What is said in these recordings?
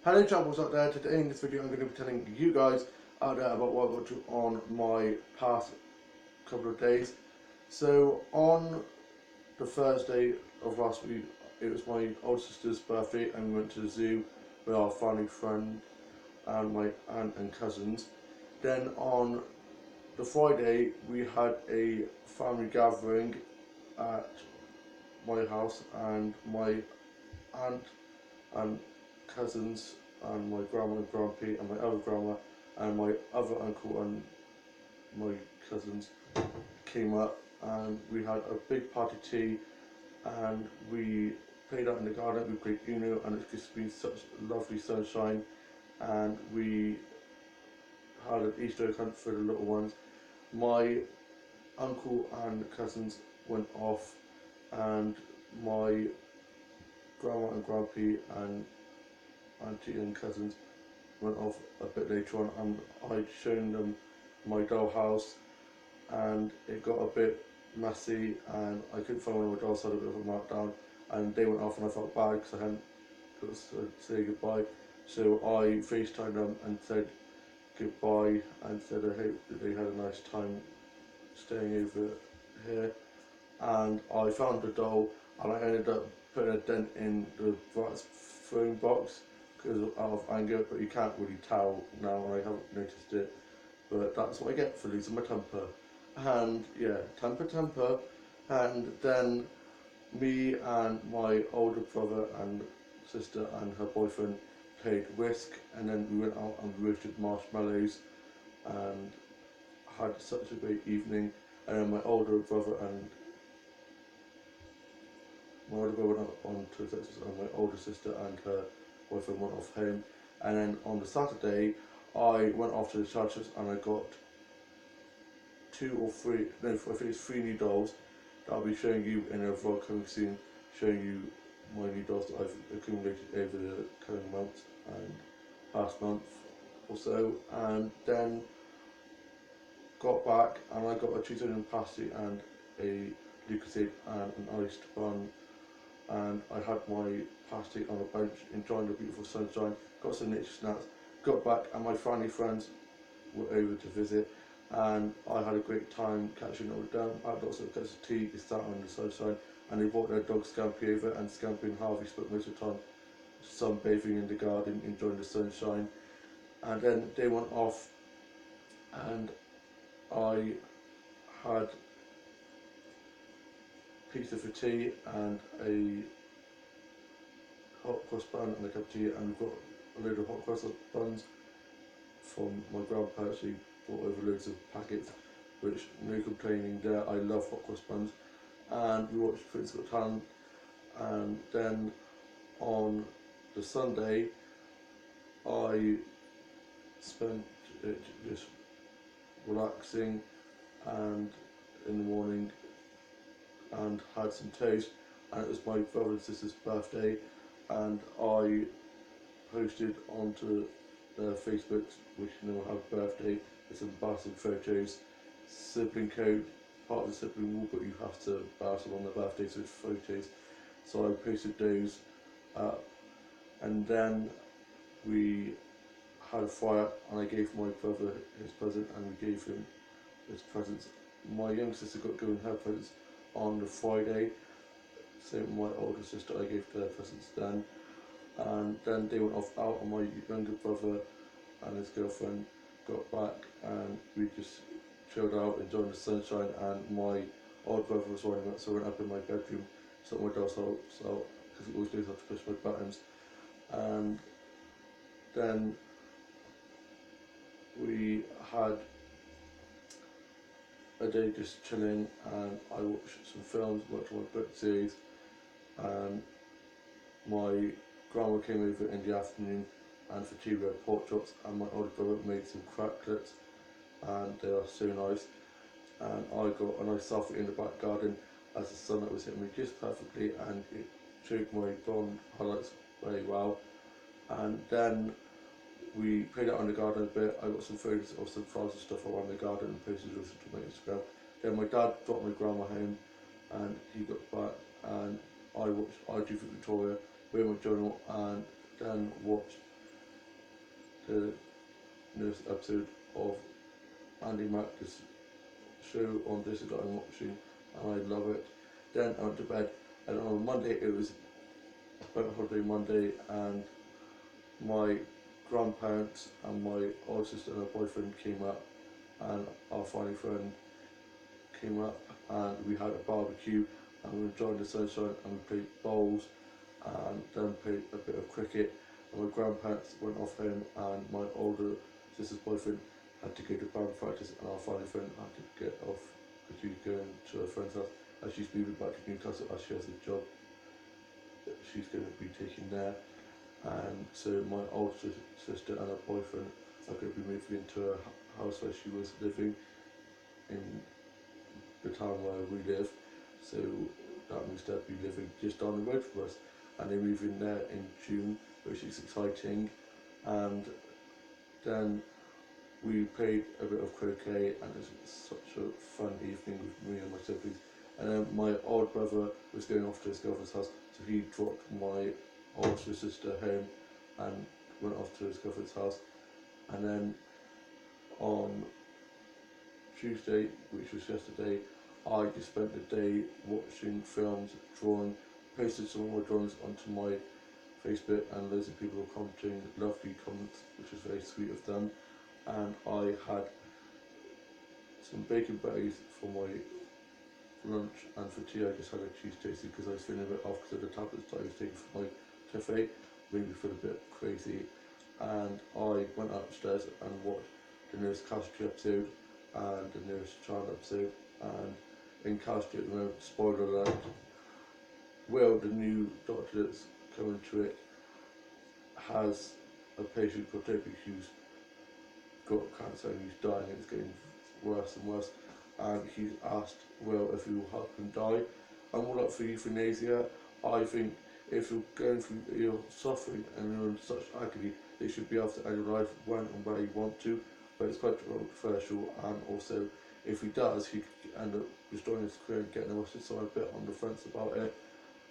Hello travels out there, today in this video I'm going to be telling you guys out there about what I got to on my past couple of days. So on the Thursday of last week, it was my older sister's birthday and we went to the zoo with our family friend and my aunt and cousins. Then on the Friday we had a family gathering at my house and my aunt and cousins and my grandma and grandpa and my other grandma and my other uncle and my cousins came up and we had a big party tea and we played out in the garden, we played Uno and it's just been such lovely sunshine and we had an Easter egg hunt for the little ones. My uncle and cousins went off and my grandma and grandpa and auntie and cousins went off a bit later on and I'd shown them my dollhouse and it got a bit messy and I couldn't find one of my dolls, so I had a bit of a meltdown and they went off and I felt bad because I hadn't got to say goodbye, so I FaceTimed them and said goodbye and said I hope that they had a nice time staying over here, and I found the doll and I ended up putting a dent in the rat's phone box because out of anger, but you can't really tell now and I haven't noticed it, but that's what I get for losing my temper. And yeah, temper. And then me and my older brother and sister and her boyfriend played whisk, and then we went out and roasted marshmallows and had such a great evening. And then my older brother went on to Texas and my older sister and her boyfriend went off home. And then on the Saturday I went off to the churches and I got I think it's three new dolls that I'll be showing you in a vlog coming soon, showing you my new dolls that I've accumulated over the coming months and past month or so. And then got back and I got a cheese onion pasty and a lucozade and an iced bun, and I had my pasty on a bench enjoying the beautiful sunshine, got some nature snacks, got back and my family friends were over to visit and I had a great time catching up with them. I had lots of cups of tea, they sat on the sunshine and they brought their dog Scampy over, and Scampy and Harvey spent most of the time sunbathing in the garden enjoying the sunshine. And then they went off and I had pizza for tea and a hot cross bun and a cup of tea, and we've got a load of hot cross buns from my grandpa. Actually brought over loads of packets, which no complaining there, I love hot cross buns. And we watched Prince Got Talent, and then on the Sunday I spent it just relaxing and in the morning and had some toast, and it was my brother and sister's birthday and I posted onto their Facebook wishing them a happy birthday with some bastard photos, sibling code, part of the sibling rule, but you have to battle on their birthdays with photos, so I posted those up. And then we had a fire and I gave my brother his present and we gave him his presents. My younger sister got given her presents on the Friday, same with my older sister, I gave their presents then. And then they went off out and my younger brother and his girlfriend got back and we just chilled out enjoying the sunshine, and my older brother was winding up, so I went up in my bedroom, sort my dolls out, so because it always knows how to push my buttons. And then we had a day just chilling and I watched some films, watched my book series, and my grandma came over in the afternoon and for tea we had pork chops, and my older brother made some crackers and they are so nice, and I got a nice selfie in the back garden as the sunlight was hitting me just perfectly and it showed my blonde highlights very well. And then we played out in the garden a bit. I got some photos of some flowers and stuff around the garden and posted those to my Instagram. Then my dad dropped my grandma home and he got back and I watched I Do for Victoria, read my journal, and then watched the newest episode of Andy Mack's show on Disney that I'm watching, and I love it. Then I went to bed, and on Monday it was Bank Holiday Monday, and my grandparents and my older sister and her boyfriend came up, and our family friend came up, and we had a barbecue, and we enjoyed the sunshine, and we played bowls, and then played a bit of cricket. And my grandparents went off home, and my older sister's boyfriend had to go to band practice, and our family friend had to get off because she was going to her friend's house, and she's moving back to Newcastle as she has a job that she's going to be taking there. And so my older sister and her boyfriend are going to be moving into a house where she was living in the town where we live, so that means they'll be living just down the road from us, and they move in there in June, which is exciting. And then we played a bit of croquet, and it was such a fun evening with me and my siblings. And then my old brother was going off to his girlfriend's house, so he dropped my older sister home and went off to his girlfriend's house. And then on Tuesday, which was yesterday, I just spent the day watching films, drawing, posted some of my drawings onto my Facebook, and loads of people were commenting lovely comments, which was very sweet of them. And I had some bacon berries for my lunch, and for tea I just had a cheese toasty because I was feeling a bit off because of the tablets that I was taking for my toothache, made me feel a bit crazy. And I went upstairs and watched the newest Castry episode and the newest Child episode. And in Castry at the moment, spoiler alert, Will, the new doctor that's coming to it, has a patient called Toby who's got cancer and he's dying, and it's getting worse and worse. And he's asked Will if he will help him die. I'm all up for euthanasia. I think if you're going through, you're suffering and you're in such agony, they should be able to end your life when and where you want to. But it's quite controversial, and also if he does, he could end up destroying his career and getting arrested. So I'm a bit on the fence about it.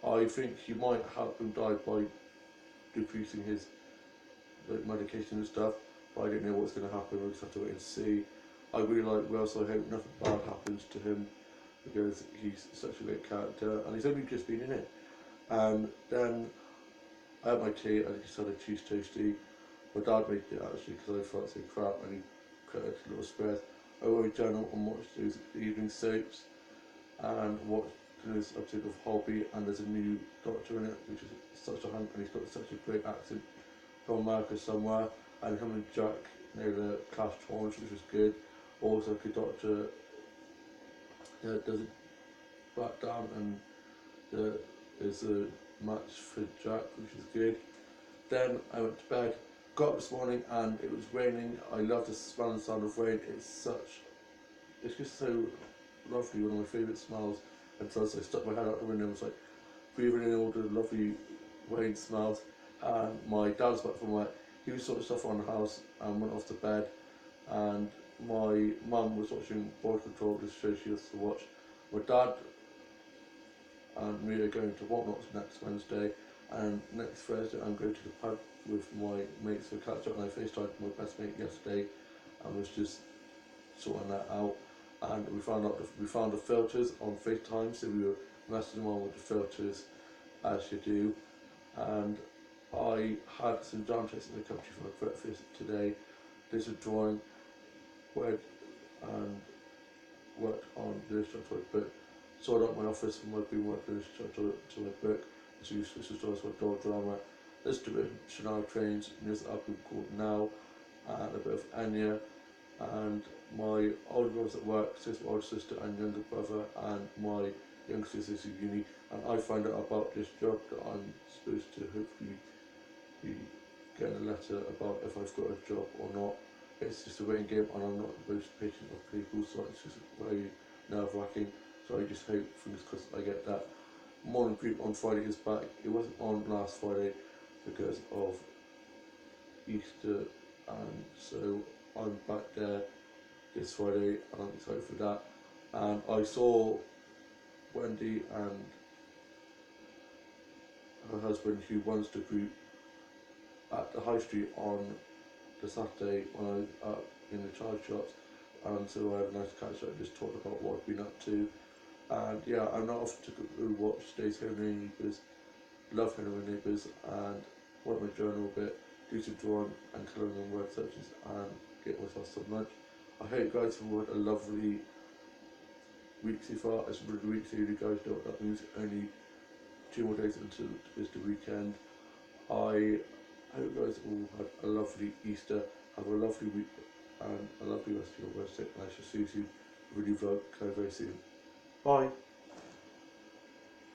I think he might help him die by decreasing his medication and stuff, but I don't know what's going to happen. We'll just have to wait and see. I really like Will, so I hope nothing bad happens to him because he's such a great character, and he's only just been in it. And then I had my tea, I just had a cheese toasty. My dad made it actually because I felt so crap, and he cut it into little squares. I wrote journal and watched those evening soaps and watched this episode of Hobby, and there's a new doctor in it, which is such a hunk, and he's got such a great accent from America somewhere. And him and Jack near the clash tournament, which was good. Also, the doctor doesn't back down, and there is a match for Jack, which is good. Then I went to bed, got up this morning, and it was raining. I love the smell and sound of rain. It's just so lovely, one of my favourite smells. And so I stuck my head out the window and was like breathing in all the lovely rain smells. And my dad's back from work. He was sorting stuff around the house and went off to bed. And my mum was watching Board Control, this show she has to watch. My dad and me are going to Whatnot's next Wednesday, and next Thursday I'm going to the pub with my mates for catch up. And I FaceTimed my best mate yesterday and was just sorting that out. And we found the filters on FaceTime, so we were messing around with the filters as you do. And I had some jam toast in the country for my breakfast today. Did some drawing, read and worked on the illustrator to my book. Sorted out my office and I've been working to my book. So this is just my dog drama. Listened to a bit of Shania Twain's newest album called Now, and a bit of Enya. And my older brother's at work, so my older sister and younger brother, and my younger sister's at uni. And I find out about this job that I'm supposed to hopefully be getting a letter about if I've got a job or not. It's just a waiting game, and I'm not the most patient of people, so it's just very nerve-wracking. So I just hope, fingers crossed, I get that. Morning group on Friday is back. It wasn't on last Friday because of Easter, and so I'm back there this Friday, and I'm excited for that. And I saw Wendy and her husband, who runs the group, at the High Street on the Saturday when I was up in the child shops, and so I had a nice catch up and just talked about what I've been up to. And yeah, I'm not off to go watch Days Home Neighbours, love Home Neighbours, and write my journal a bit, do some drawing and colouring on word searches, and get myself some lunch. I hope you guys have had a lovely week so far. It's a really week, so you guys know what that means. Only 2 more days until it's the weekend. I hope you guys all had a lovely Easter, have a lovely week, and a lovely rest of your Wednesday. And I shall see you really vlog very soon. Bye.